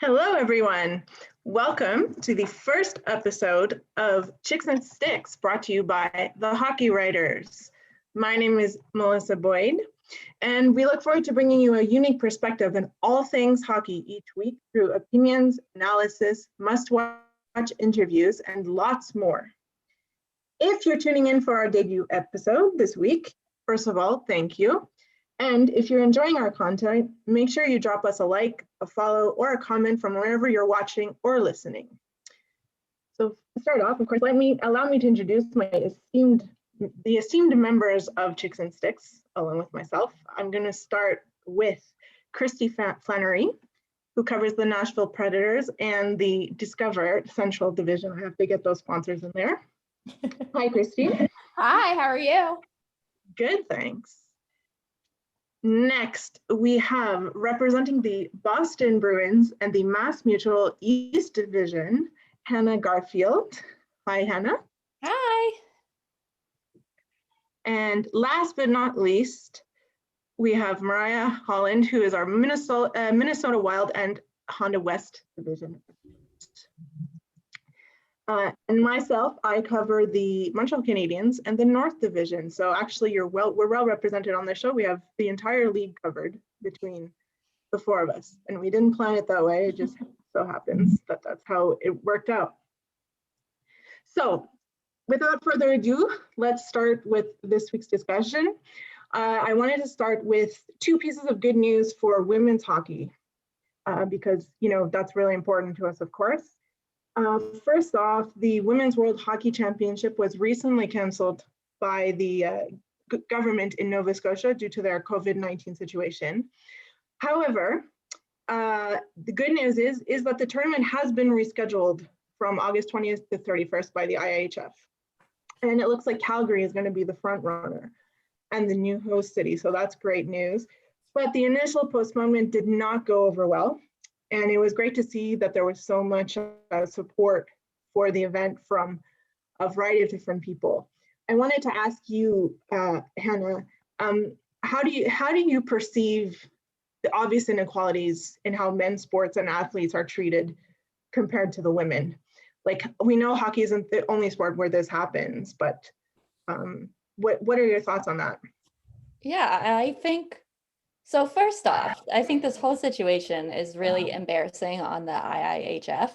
Hello, everyone. Welcome to the first episode of Chicks and Sticks, brought to you by the Hockey Writers. My name is Melissa Boyd, and we look forward to bringing you a unique perspective in all things hockey each week through opinions, analysis, must-watch interviews, and lots more. If you're tuning in for our debut episode this week, first of all, thank you. And if you're enjoying our content, make sure you drop us a like, a follow, or a comment from wherever you're watching or listening. So to start off, of course, allow me to introduce the esteemed members of Chicks and Sticks, along with myself. I'm going to start with Kristy Flannery, who covers the Nashville Predators and the Discover Central Division. I have to get those sponsors in there. Hi, Kristy. Hi, how are you? Good, thanks. Next, we have representing the Boston Bruins and the Mass Mutual East Division, Hannah Garfield. Hi, Hannah. Hi. And last but not least, we have Mariah Holland, who is our Minnesota Wild and Honda West Division. And myself, I cover the Montreal Canadiens and the North Division. So actually, we're well represented on this show. We have the entire league covered between the four of us, and we didn't plan it that way. It just so happens that that's how it worked out. So without further ado, let's start with this week's discussion. I wanted to start with two pieces of good news for women's hockey, because that's really important to us, of course. First off, the Women's World Hockey Championship was recently canceled by the government in Nova Scotia due to their COVID-19 situation. However, the good news is that the tournament has been rescheduled from August 20th to 31st by the IIHF. And it looks like Calgary is going to be the front runner and the new host city, so that's great news. But the initial postponement did not go over well. And it was great to see that there was so much support for the event from a variety of different people. I wanted to ask you, Hannah, how do you perceive the obvious inequalities in how men's sports and athletes are treated compared to the women? Like, we know hockey isn't the only sport where this happens, but what are your thoughts on that? Yeah, I think, so first off, I think this whole situation is really embarrassing on the IIHF.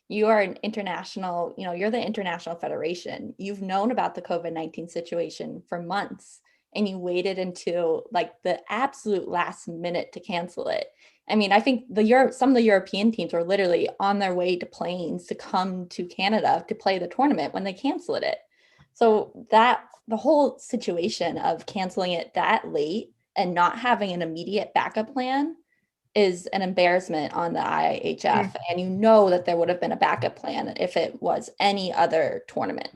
You are an international, you're the international federation. You've known about the COVID-19 situation for months, and you waited until like the absolute last minute to cancel it. I mean, I think some of the European teams were literally on their way to planes to come to Canada to play the tournament when they canceled it. So the whole situation of canceling it that late and not having an immediate backup plan is an embarrassment on the IIHF. And you know that there would have been a backup plan if it was any other tournament.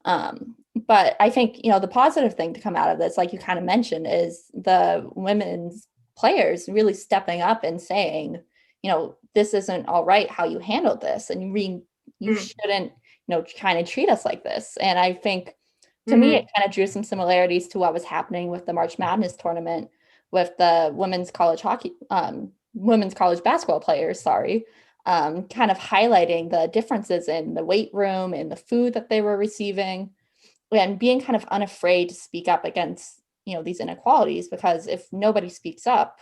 But I think, the positive thing to come out of this, like you kind of mentioned, is the women's players really stepping up and saying, this isn't all right how you handled this. And you shouldn't, kind of treat us like this. And I think, to me, it kind of drew some similarities to what was happening with the March Madness tournament with the women's college basketball players, kind of highlighting the differences in the weight room and the food that they were receiving, and being kind of unafraid to speak up against, these inequalities, because if nobody speaks up,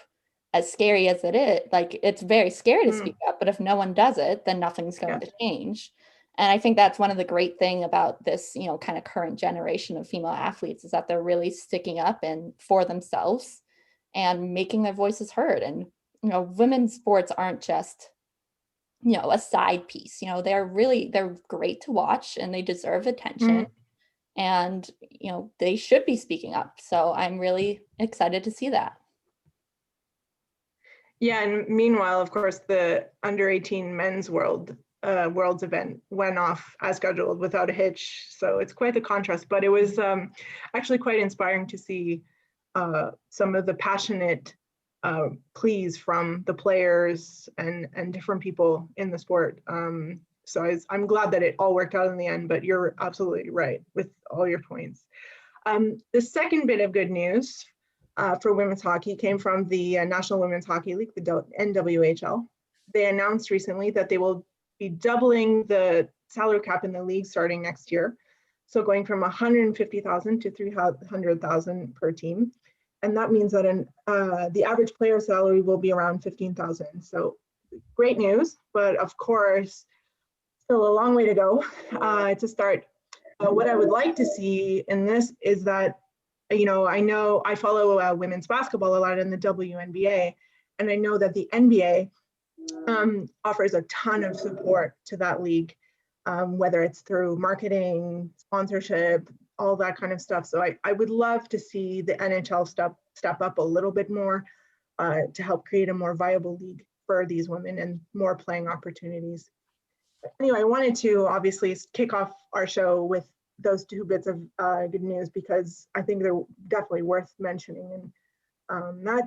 as scary as it is, like, it's very scary to speak up, but if no one does it, then nothing's going to change. And I think that's one of the great thing about this, kind of current generation of female athletes, is that they're really sticking up and for themselves and making their voices heard. And, women's sports aren't just, a side piece. They're great to watch, and they deserve attention. And, they should be speaking up. So I'm really excited to see that. Yeah, and meanwhile, of course, the under 18 men's World's event went off as scheduled without a hitch. So it's quite the contrast, but it was actually quite inspiring to see some of the passionate pleas from the players and different people in the sport. So I'm glad that it all worked out in the end, but you're absolutely right with all your points. The second bit of good news for women's hockey came from the National Women's Hockey League, the NWHL. they announced recently that they will be doubling the salary cap in the league starting next year. So going from 150,000 to 300,000 per team. And that means that the average player salary will be around 15,000. So great news, but of course, still a long way to go to start. What I would like to see in this is that, you know I follow women's basketball a lot in the WNBA, and I know that the NBA offers a ton of support to that league, whether it's through marketing, sponsorship, all that kind of stuff. So I would love to see the NHL step up a little bit more to help create a more viable league for these women and more playing opportunities. Anyway, I wanted to obviously kick off our show with those two bits of good news because I think they're definitely worth mentioning. And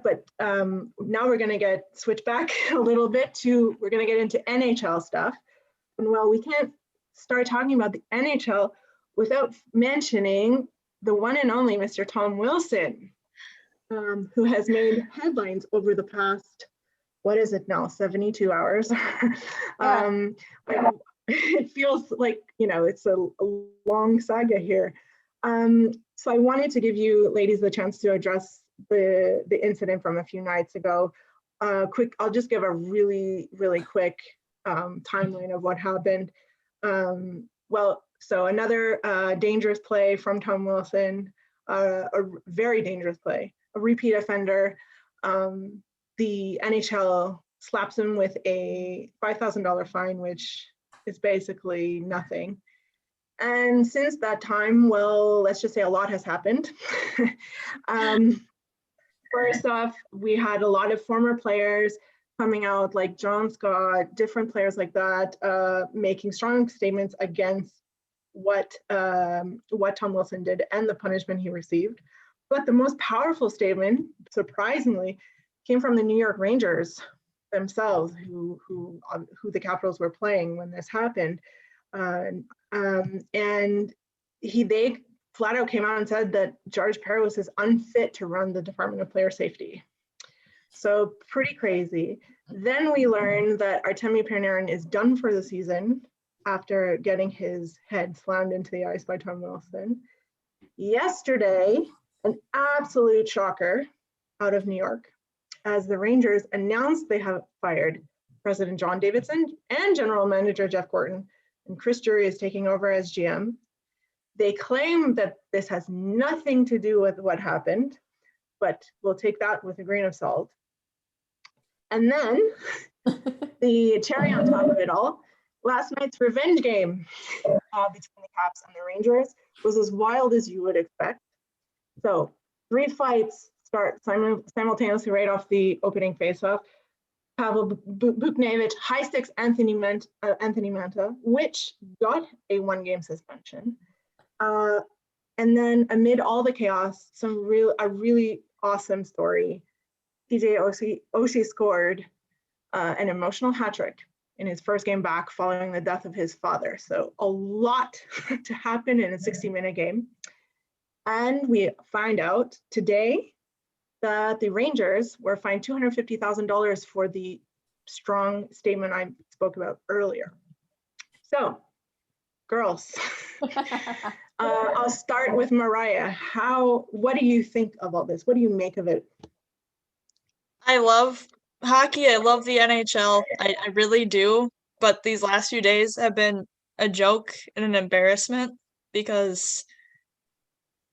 but now we're going to switch back a little bit we're going to get into NHL stuff. And well, we can't start talking about the NHL without mentioning the one and only Mr. Tom Wilson, who has made headlines over the past, what is it now, 72 hours? It feels like, it's a long saga here. So I wanted to give you ladies the chance to address the incident from a few nights ago. I'll just give a really, really quick timeline of what happened. So another dangerous play from Tom Wilson, a very dangerous play, a repeat offender. The NHL slaps him with a $5,000 fine, which is basically nothing. And since that time, well, let's just say a lot has happened. First off, we had a lot of former players coming out, like John Scott, different players like that, making strong statements against what Tom Wilson did and the punishment he received. But the most powerful statement, surprisingly, came from the New York Rangers themselves, who the Capitals were playing when this happened. And they flat out came out and said that George Parros is unfit to run the Department of Player Safety. So pretty crazy. Then we learned that Artemi Panarin is done for the season after getting his head slammed into the ice by Tom Wilson. Yesterday, an absolute shocker out of New York, as the Rangers announced they have fired President John Davidson and General Manager Jeff Gorton, and Chris Drury is taking over as GM. They claim that this has nothing to do with what happened, but we'll take that with a grain of salt. And then the cherry on top of it all, last night's revenge game between the Caps and the Rangers was as wild as you would expect. So 3 fights start simultaneously right off the opening faceoff. Pavel Buchnevich, high sticks Anthony Manta, which got a 1-game suspension. And then amid all the chaos, a really awesome story. TJ Oshie scored an emotional hat trick in his first game back following the death of his father. So a lot to happen in a 60-minute game. And we find out today that the Rangers were fined $250,000 for the strong statement I spoke about earlier. So, girls, I'll start with Mariah. What do you think of all this? What do you make of it? I love hockey. I love the NHL. I really do. But these last few days have been a joke and an embarrassment because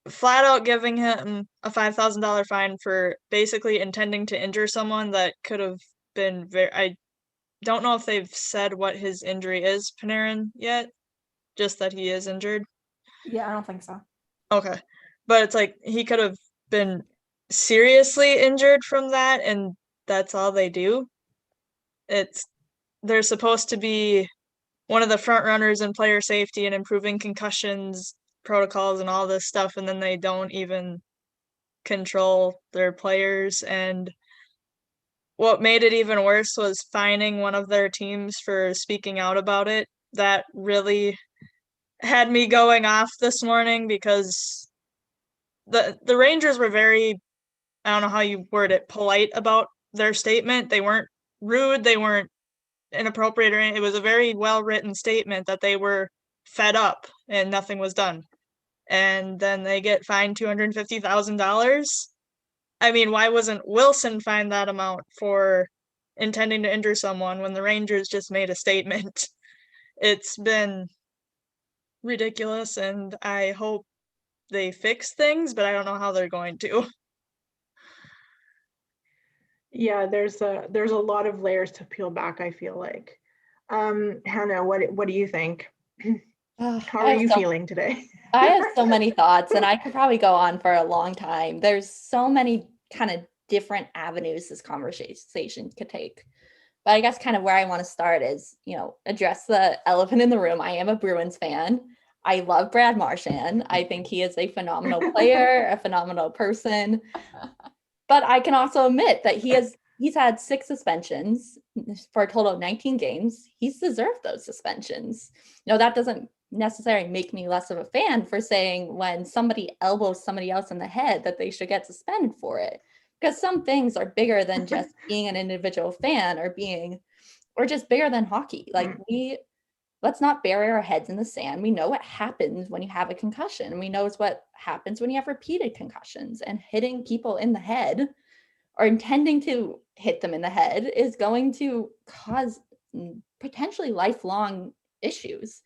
flat out giving him a $5,000 fine for basically intending to injure someone that could have been I don't know if they've said what his injury is, Panarin, yet. Just that he is injured. Yeah, I don't think so. Okay. But it's like he could have been seriously injured from that, and that's all they do. They're supposed to be one of the front runners in player safety and improving concussions protocols and all this stuff, and then they don't even control their players. And what made it even worse was fining one of their teams for speaking out about it. That really had me going off this morning because the Rangers were very, I don't know how you word it, polite about their statement. They weren't rude. They weren't inappropriate or anything. It was a very well-written statement that they were fed up and nothing was done. And then they get fined $250,000. I mean, why wasn't Wilson fined that amount for intending to injure someone when the Rangers just made a statement? It's been ridiculous, and I hope they fix things, but I don't know how they're going to. Yeah, there's a lot of layers to peel back, I feel like. Hannah, what do you think? How are you feeling today? I have so many thoughts, and I could probably go on for a long time. There's so many kind of different avenues this conversation could take. But I guess kind of where I want to start is, address the elephant in the room. I am a Bruins fan. I love Brad Marchand. I think he is a phenomenal player, a phenomenal person. But I can also admit that he's had 6 suspensions for a total of 19 games. He's deserved those suspensions. That doesn't necessarily make me less of a fan for saying when somebody elbows somebody else in the head that they should get suspended for it. Because some things are bigger than just being an individual fan or just bigger than hockey. Like let's not bury our heads in the sand. We know what happens when you have a concussion. And we know what happens when you have repeated concussions, and hitting people in the head or intending to hit them in the head is going to cause potentially lifelong issues.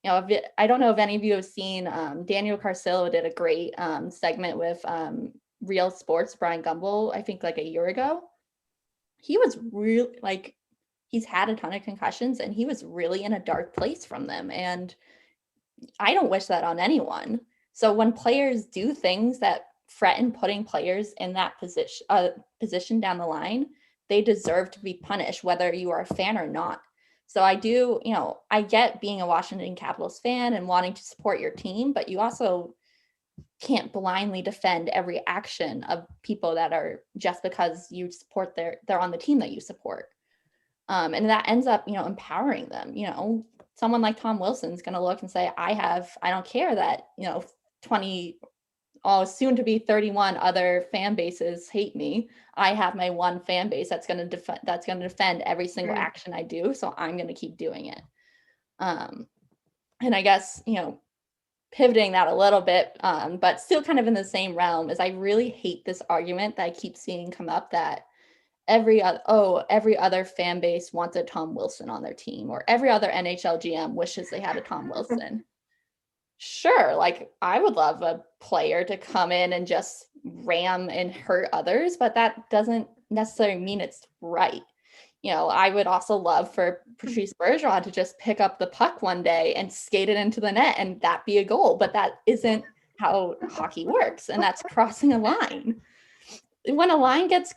I don't know if any of you have seen, Daniel Carcillo did a great segment with Real Sports, Brian Gumbel, I think like a year ago. He was really he's had a ton of concussions, and he was really in a dark place from them. And I don't wish that on anyone. So when players do things that threaten putting players in that position down the line, they deserve to be punished, whether you are a fan or not. So I do, I get being a Washington Capitals fan and wanting to support your team, but you also can't blindly defend every action of people that are just because you support they're on the team that you support. And that ends up, empowering them. Someone like Tom Wilson's going to look and say, I don't care that, 20, soon to be 31 other fan bases hate me. I have my one fan base that's going to defend every single action I do. So I'm going to keep doing it. And I guess, pivoting that a little bit, but still kind of in the same realm, is I really hate this argument that I keep seeing come up that every other fan base wants a Tom Wilson on their team, or every other NHL GM wishes they had a Tom Wilson. Sure, I would love a player to come in and just ram and hurt others, but that doesn't necessarily mean it's right. I would also love for Patrice Bergeron to just pick up the puck one day and skate it into the net and that be a goal, but that isn't how hockey works, and that's crossing a line. When a line gets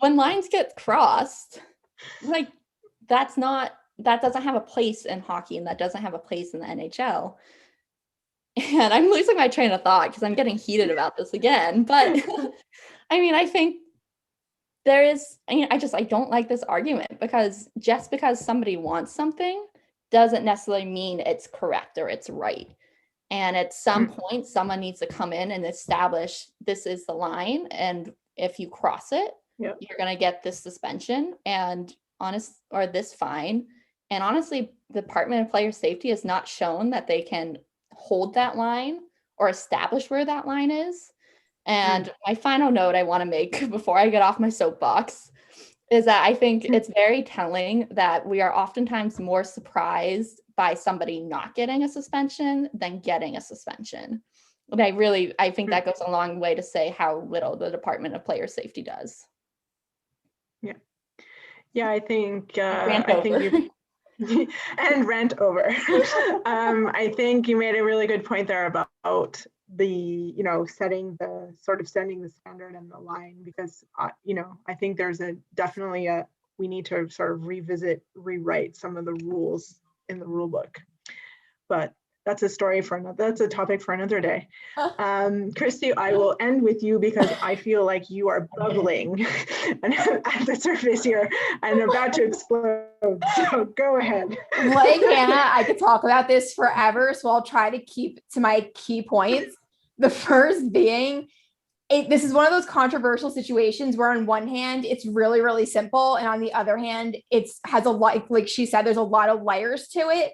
when lines get crossed, that doesn't have a place in hockey, and that doesn't have a place in the NHL. And I'm losing my train of thought because I'm getting heated about this again. But I think I don't like this argument, because just because somebody wants something doesn't necessarily mean it's correct or it's right. And at some point, someone needs to come in and establish this is the line, and if you cross it, you're going to get this suspension or this fine. And honestly, the Department of Player Safety has not shown that they can hold that line or establish where that line is. And my final note I want to make before I get off my soapbox is that I think it's very telling that we are oftentimes more surprised by somebody not getting a suspension than getting a suspension. And I think that goes a long way to say how little the Department of Player Safety does. Yeah, I think you and rant over. I think you made a really good point there about the setting the standard and the line, because I think there's definitely we need to sort of rewrite some of the rules in the rule book, but that's a topic for another day. Kristy, I will end with you because I feel like you are bubbling at the surface here and about to explode. So go ahead. Like Hannah, I could talk about this forever, so I'll try to keep to my key points. The first being, this is one of those controversial situations where on one hand it's really, really simple, and on the other hand it's has a lot, like she said, there's a lot of layers to it.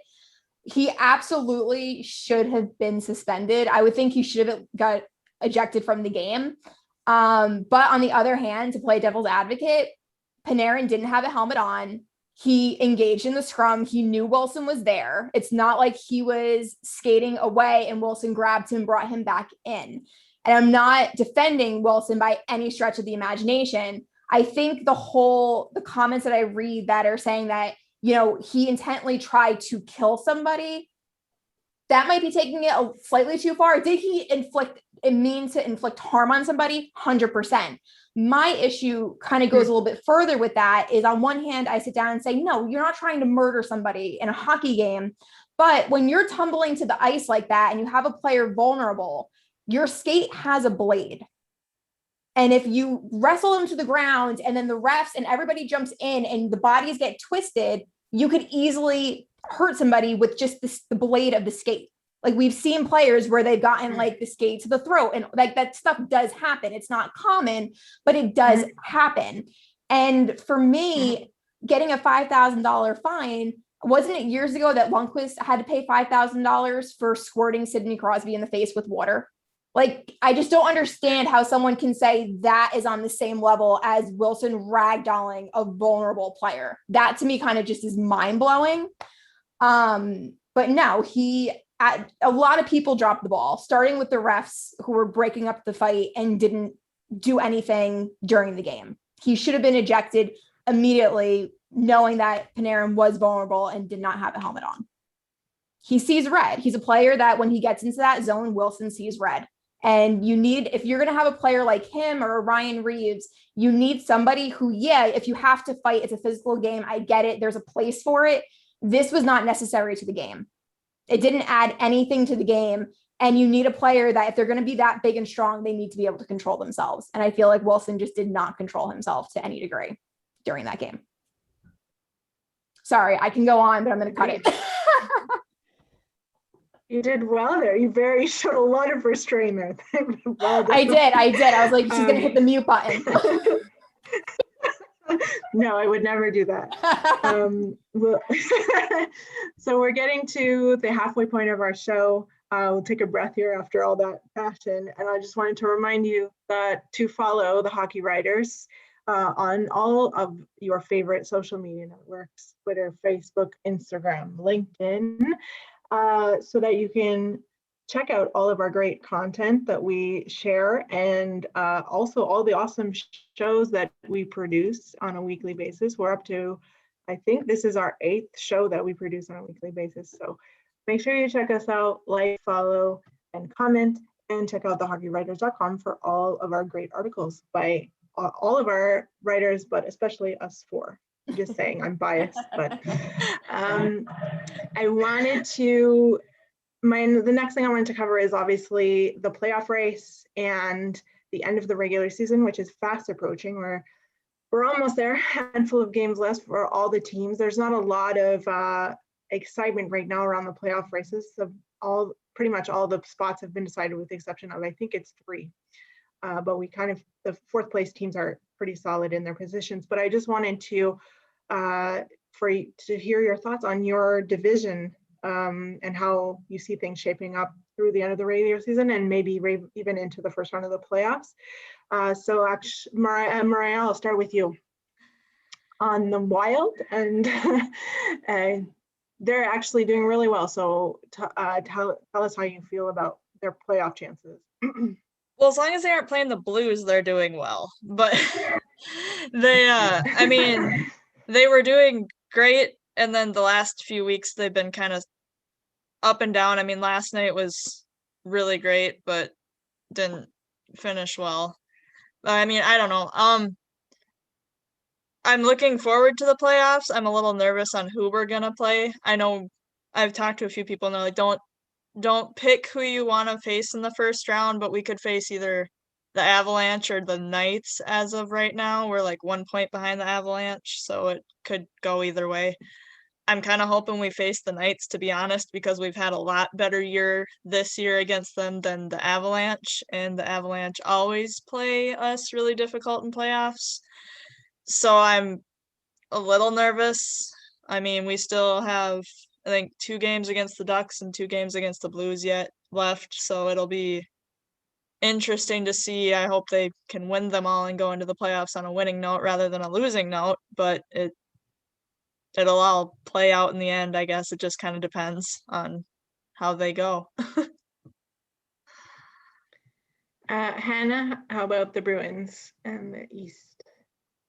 He absolutely should have been suspended. I would think he should have got ejected from the game. But on the other hand, to play devil's advocate, Panarin didn't have a helmet on. He engaged in the scrum. He knew Wilson was there. It's not like he was skating away and Wilson grabbed him and brought him back in. And I'm not defending Wilson by any stretch of the imagination. I think the comments that I read that are saying that, he intently tried to kill somebody, that might be taking it slightly too far. Did he mean to inflict harm on somebody? 100%. My issue kind of goes a little bit further with that is, on one hand, I sit down and say, no, you're not trying to murder somebody in a hockey game. But when you're tumbling to the ice like that and you have a player vulnerable, your skate has a blade. And if you wrestle them to the ground and then the refs and everybody jumps in and the bodies get twisted, you could easily hurt somebody with just the blade of the skate. Like, we've seen players where they've gotten like the skate to the throat, and like that stuff does happen. It's not common, but it does happen. And for me, getting a $5,000 fine, wasn't it years ago that Lundqvist had to pay $5,000 for squirting Sidney Crosby in the face with water? Like, I just don't understand how someone can say that is on the same level as Wilson ragdolling a vulnerable player. That to me kind of just is mind blowing. But no, a lot of people dropped the ball, starting with the refs who were breaking up the fight and didn't do anything during the game. He should have been ejected immediately, knowing that Panarin was vulnerable and did not have a helmet on. He sees red. He's a player that when he gets into that zone, Wilson sees red. And if you're going to have a player like him or Ryan Reeves, you need somebody who, if you have to fight, it's a physical game. I get it. There's a place for it. This was not necessary to the game. It didn't add anything to the game. And you need a player that, if they're going to be that big and strong, they need to be able to control themselves. And I feel like Wilson just did not control himself to any degree during that game. Sorry, I can go on, but I'm going to cut it. You did well there. You showed a lot of restraint there. Well, I did. I was like, she's going to hit the mute button. No, I would never do that. So we're getting to the halfway point of our show. We'll take a breath here after all that passion. And I just wanted to remind you that to follow the Hockey Writers on all of your favorite social media networks, Twitter, Facebook, Instagram, LinkedIn, so that you can check out all of our great content that we share, and also all the awesome shows that we produce on a weekly basis. We're up to, I think this is our 8th show that we produce on a weekly basis. So make sure you check us out, like, follow, and comment, and check out thehockeywriters.com for all of our great articles by all of our writers, but especially us four. I'm just saying, I'm biased, but I wanted to, the next thing I wanted to cover is obviously the playoff race and the end of the regular season, which is fast approaching. We're almost there, a handful of games left for all the teams. There's not a lot of excitement right now around the playoff races. So pretty much all the spots have been decided, with the exception of, I think it's 3. But the 4th place teams are pretty solid in their positions. But I just wanted to hear your thoughts on your division and how you see things shaping up through the end of the regular season and maybe even into the first round of the playoffs. So actually, Mariah, I'll start with you. On the Wild, and they're actually doing really well. So tell us how you feel about their playoff chances. Well, as long as they aren't playing the Blues, they're doing well. But they were doing great, and then the last few weeks they've been kind of up and down. I mean, last night was really great, but didn't finish well. I mean, I don't know. I'm looking forward to the playoffs. I'm a little nervous on who we're gonna play. I know I've talked to a few people and they're like, don't pick who you want to face in the first round, but we could face either the Avalanche or the Knights as of right now. We're like 1 point behind the Avalanche, so it could go either way. I'm kind of hoping we face the Knights, to be honest, because we've had a lot better year this year against them than the Avalanche, and the Avalanche always play us really difficult in playoffs. So I'm a little nervous. I mean, we still have, I think, 2 games against the Ducks and 2 games against the Blues yet left, so it'll be interesting to see. I hope they can win them all and go into the playoffs on a winning note rather than a losing note, but it'll all play out in the end. I guess it just kind of depends on how they go. Hannah, how about the Bruins and the East?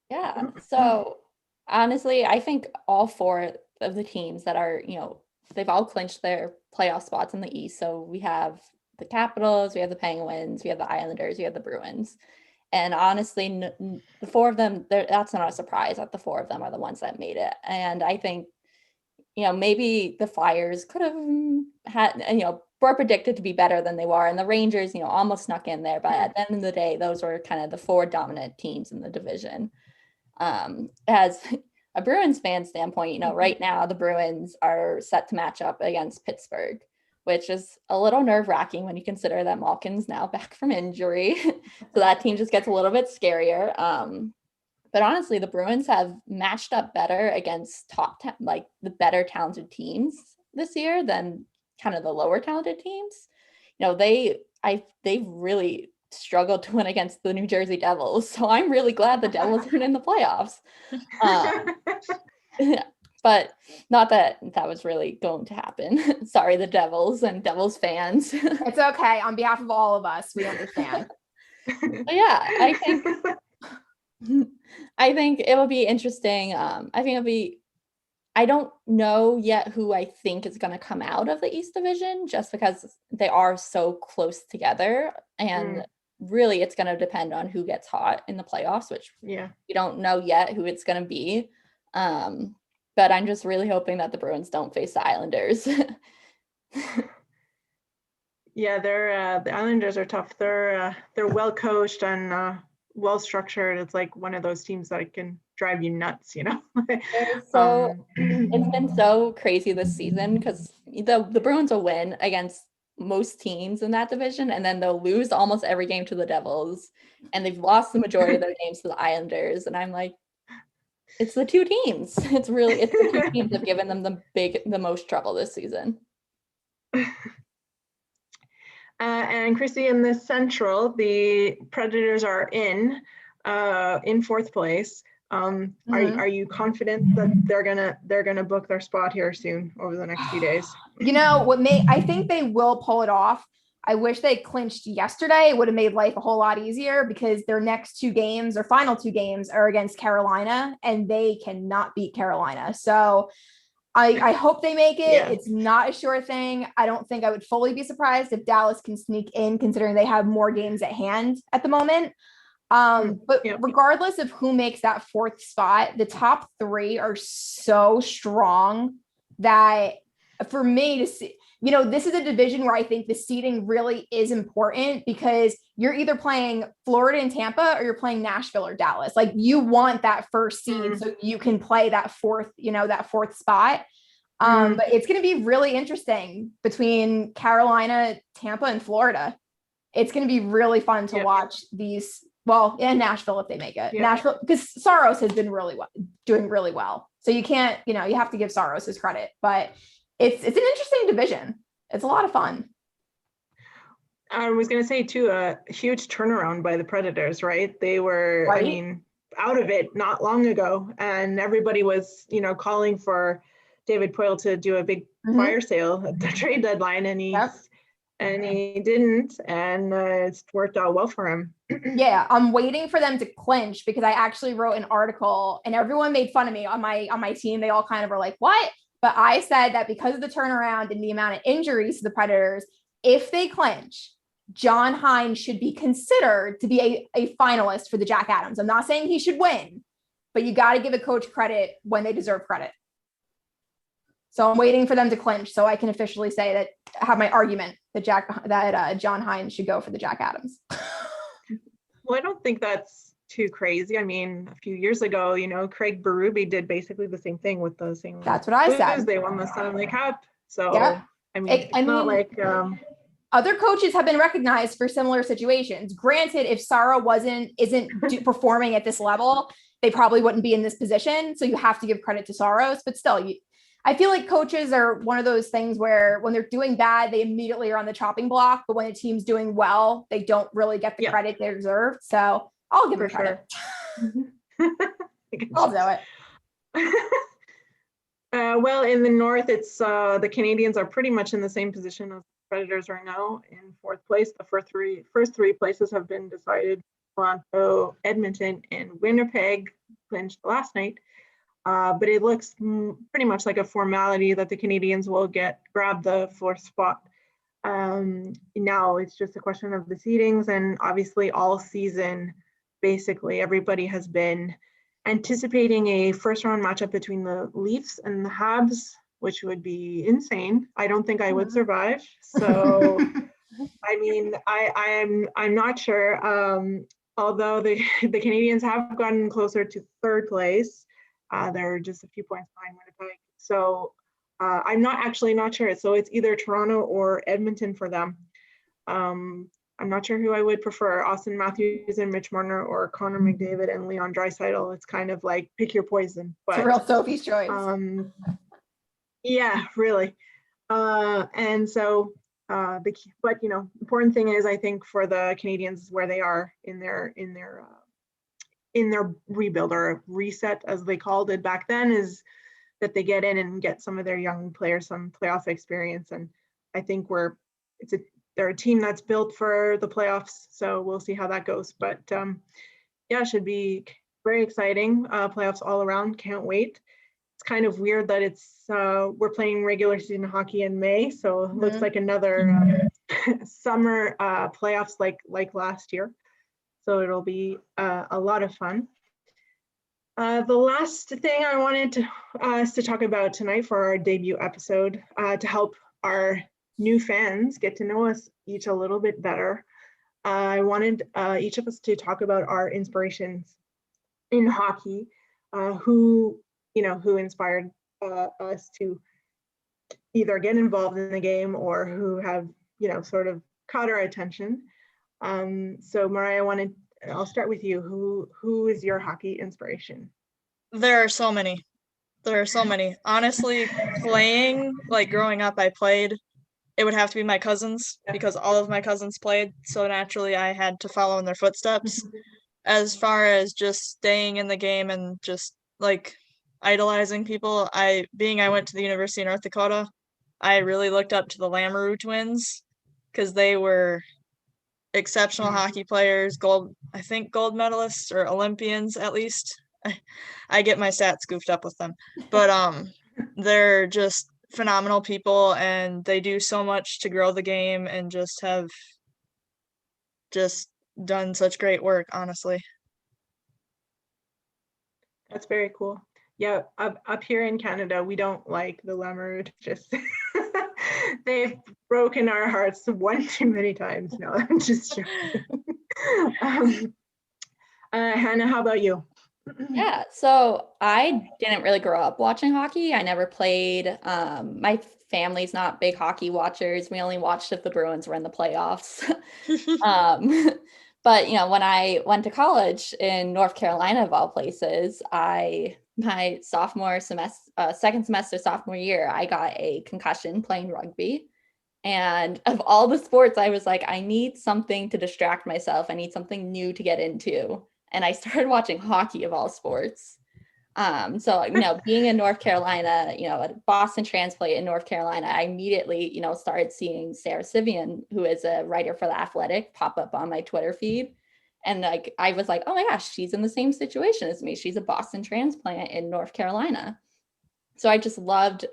Yeah. So honestly, I think all 4 of the teams that are, they've all clinched their playoff spots in the East. So we have the Capitals, we have the Penguins, we have the Islanders, we have the Bruins. And honestly, the 4 of them, that's not a surprise that the 4 of them are the ones that made it. And I think, maybe the Flyers could have had, were predicted to be better than they were. And the Rangers, almost snuck in there. But at the end of the day, those were kind of the 4 dominant teams in the division. As a Bruins fan standpoint, right now the Bruins are set to match up against Pittsburgh, which is a little nerve-wracking when you consider that Malkin's now back from injury. So that team just gets a little bit scarier. But honestly, the Bruins have matched up better against the better talented teams this year than kind of the lower talented teams. They've really struggled to win against the New Jersey Devils. So I'm really glad the Devils are in the playoffs. But not that was really going to happen. Sorry, the Devils and Devils fans. It's okay. On behalf of all of us, we understand. But yeah, I think it will be interesting. I don't know yet who I think is going to come out of the East Division, just because they are so close together. And really, it's going to depend on who gets hot in the playoffs, which we don't know yet who it's going to be. But I'm just really hoping that the Bruins don't face the Islanders. Yeah, the Islanders are tough. They're well coached and well structured. It's like one of those teams that can drive you nuts, So it's been so crazy this season because the Bruins will win against most teams in that division, and then they'll lose almost every game to the Devils, and they've lost the majority of their games to the Islanders. And I'm like, it's the 2 teams. It's the 2 teams that have given them the most trouble this season. And Christy, in the Central, the Predators are in 4th place. Are you confident that they're gonna book their spot here soon over the next few days? I think they will pull it off. I wish they clinched yesterday. It would have made life a whole lot easier because their next 2 games, their final 2 games, are against Carolina, and they cannot beat Carolina. So I hope they make it. Yeah. It's not a sure thing. I don't think I would fully be surprised if Dallas can sneak in, considering they have more games at hand at the moment. But regardless of who makes that 4th spot, the top 3 are so strong that for me to see, this is a division where I think the seeding really is important, because you're either playing Florida and Tampa or you're playing Nashville or Dallas. Like, you want that 1st seed so you can play that 4th, that 4th spot. But it's going to be really interesting between Carolina, Tampa, and Florida. It's going to be really fun to watch these. Well, and Nashville if they make it. Nashville, because Saros has been doing really well. So you can't, you have to give Saros his credit. But it's an interesting division. It's a lot of fun. I was going to say too, a huge turnaround by the Predators, right? They were, out of it not long ago, and everybody was, calling for David Poile to do a big fire sale at the trade deadline, and he didn't, and it's worked out well for him. Yeah, I'm waiting for them to clinch, because I actually wrote an article and everyone made fun of me on my team. They all kind of were like, what? But I said that because of the turnaround and the amount of injuries to the Predators, if they clinch, John Hines should be considered to be a finalist for the Jack Adams. I'm not saying he should win, but you got to give a coach credit when they deserve credit. So I'm waiting for them to clinch so I can officially say that I have my argument that John Hines should go for the Jack Adams. Well, I don't think that's too crazy. I mean, a few years ago, you know, Craig Berube did basically the same thing with the St. Louis That's what I Blues. said. They won the Stanley Cup. So, Yeah. I mean, it's not like other coaches have been recognized for similar situations. Granted, if Sarah isn't performing at this level, they probably wouldn't be in this position. So you have to give credit to Saros, but still, I feel like coaches are one of those things where when they're doing bad, they immediately are on the chopping block. But when a team's doing well, they don't really get the credit they deserve. So I'll give her credit. I'll do it. Well, in the North, it's the Canadiens are pretty much in the same position as the Predators are now in fourth place. The first three places have been decided. Toronto, Edmonton, and Winnipeg clinched last night. But it looks pretty much like a formality that the Canadiens will grab the fourth spot. Now it's just a question of the seedings, and obviously all season, basically everybody has been anticipating a first round matchup between the Leafs and the Habs, which would be insane. I don't think I would survive. So, I mean, I'm not sure. Although the Canadiens have gotten closer to third place, they're just a few points behind Winnipeg. So I'm not sure. So it's either Toronto or Edmonton for them. I'm not sure who I would prefer, Austin Matthews and Mitch Marner or Connor McDavid and Leon Draisaitl. It's kind of like pick your poison. But, it's a real Sophie's choice. Yeah, really. And so, but you know, important thing is I think for the Canadiens where they are in their rebuild or reset, as they called it back then, is that they get in and get some of their young players some playoff experience. And I think they're a team that's built for the playoffs. So we'll see how that goes. But yeah, it should be very exciting. Playoffs all around. Can't wait. It's kind of weird that we're playing regular season hockey in May. So it looks like another summer playoffs like last year. So it'll be a lot of fun. The last thing I wanted us to talk about tonight for our debut episode, to help our new fans get to know us each a little bit better, I wanted each of us to talk about our inspirations in hockey, who inspired us to either get involved in the game or who have, sort of caught our attention. So Mariah, I'll start with you. Who is your hockey inspiration? There are so many. Honestly, playing, like growing up, I played. It would have to be my cousins because all of my cousins played. So naturally, I had to follow in their footsteps. As far as just staying in the game and just like idolizing people, I went to the University of North Dakota, I really looked up to the Lamaru Twins because they were exceptional hockey players, gold medalists or Olympians at least. I get my stats goofed up with them, but they're just phenomenal people and they do so much to grow the game and just have just done such great work, honestly. That's very cool. Yeah, up here in Canada, we don't like the Lamaru. Just they've broken our hearts one too many times. No, I'm just joking. Hannah, how about you? Yeah, so I didn't really grow up watching hockey. I never played. My family's not big hockey watchers. We only watched if the Bruins were in the playoffs. But when I went to college in North Carolina, of all places, my second semester sophomore year, I got a concussion playing rugby. And of all the sports, I was like, I need something to distract myself. I need something new to get into. And I started watching hockey of all sports. So, being in North Carolina, a Boston transplant in North Carolina, I immediately, started seeing Sarah Sivian, who is a writer for The Athletic, pop up on my Twitter feed. And I was like, oh my gosh, she's in the same situation as me. She's a Boston transplant in North Carolina. So I just loved,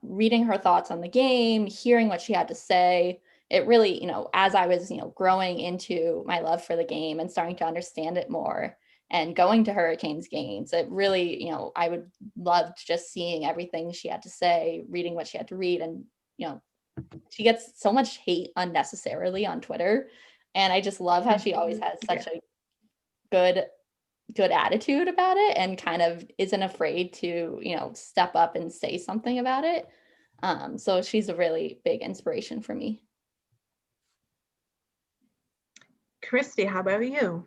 reading her thoughts on the game, hearing what she had to say. It really, as I was, growing into my love for the game and starting to understand it more and going to Hurricanes games, it really, I would love just seeing everything she had to say, reading what she had to read. And, she gets so much hate unnecessarily on Twitter. And I just love how she always has such a good attitude about it and kind of isn't afraid to, step up and say something about it. So she's a really big inspiration for me. Kristy, how about you?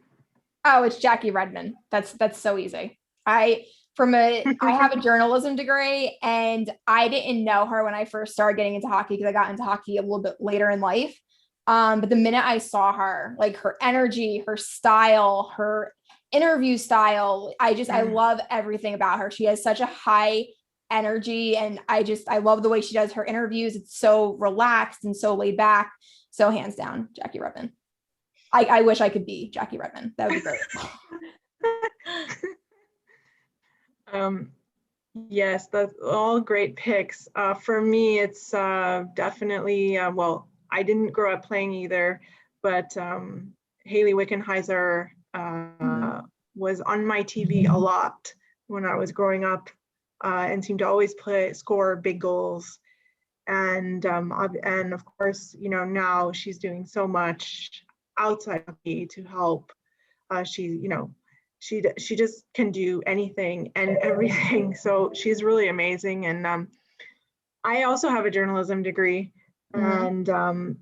Oh, it's Jackie Redman. That's so easy. I have a journalism degree, and I didn't know her when I first started getting into hockey because I got into hockey a little bit later in life. But the minute I saw her, like her energy, her style, her interview style, I love everything about her. She has such a high energy, and I love the way she does her interviews. It's so relaxed and so laid back. So hands down, Jackie Redman. I wish I could be Jackie Redman. That would be great. Yes, that's all great picks. For me, it's definitely, well, I didn't grow up playing either, but Haley Wickenheiser was on my TV a lot when I was growing up and seemed to always score big goals. And of course, now she's doing so much outside of me to help. She just can do anything and everything. So she's really amazing. And I also have a journalism degree. And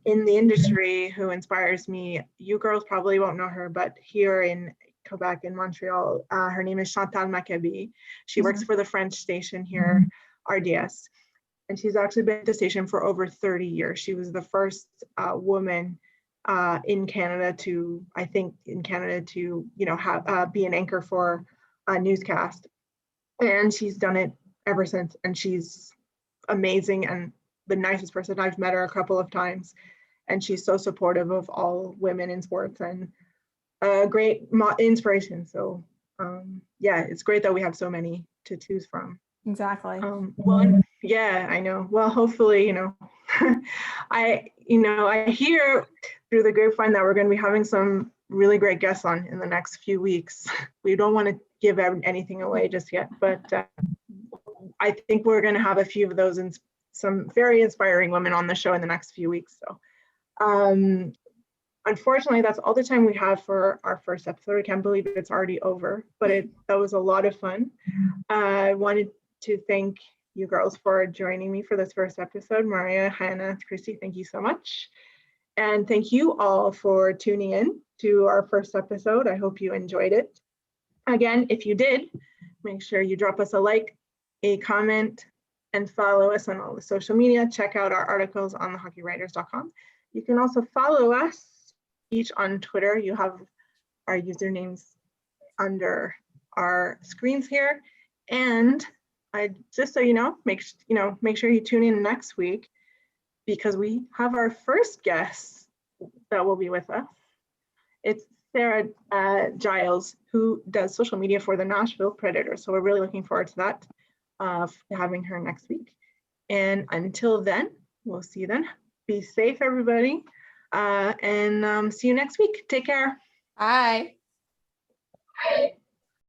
in the industry, who inspires me, you girls probably won't know her, but here in Quebec, in Montreal, her name is Chantal Maccabi. She works for the French station here, RDS. And she's actually been at the station for over 30 years. She was the first woman in Canada to have be an anchor for a newscast, and she's done it ever since. And she's amazing and the nicest person. I've met her a couple of times, and she's so supportive of all women in sports and a great inspiration. So yeah, it's great that we have so many to choose from. Exactly. Well, yeah, I know. Well, hopefully, I hear through the grapevine that we're going to be having some really great guests on in the next few weeks. We don't want to give anything away just yet, but I think we're going to have a few of those and some very inspiring women on the show in the next few weeks. So unfortunately, that's all the time we have for our first episode. I can't believe it's already over, but that was a lot of fun. I wanted to thank you girls for joining me for this first episode. Mariah, Hannah, Kristy, thank you so much. And thank you all for tuning in to our first episode. I hope you enjoyed it. Again, if you did, make sure you drop us a like, a comment, and follow us on all the social media. Check out our articles on thehockeywriters.com. You can also follow us each on Twitter. You have our usernames under our screens here. And just so you know, make sure you tune in next week, because we have our first guest that will be with us. It's Sarah Giles, who does social media for the Nashville Predators. So we're really looking forward to that, having her next week. And until then, we'll see you then. Be safe, everybody. And see you next week. Take care. Bye. Bye.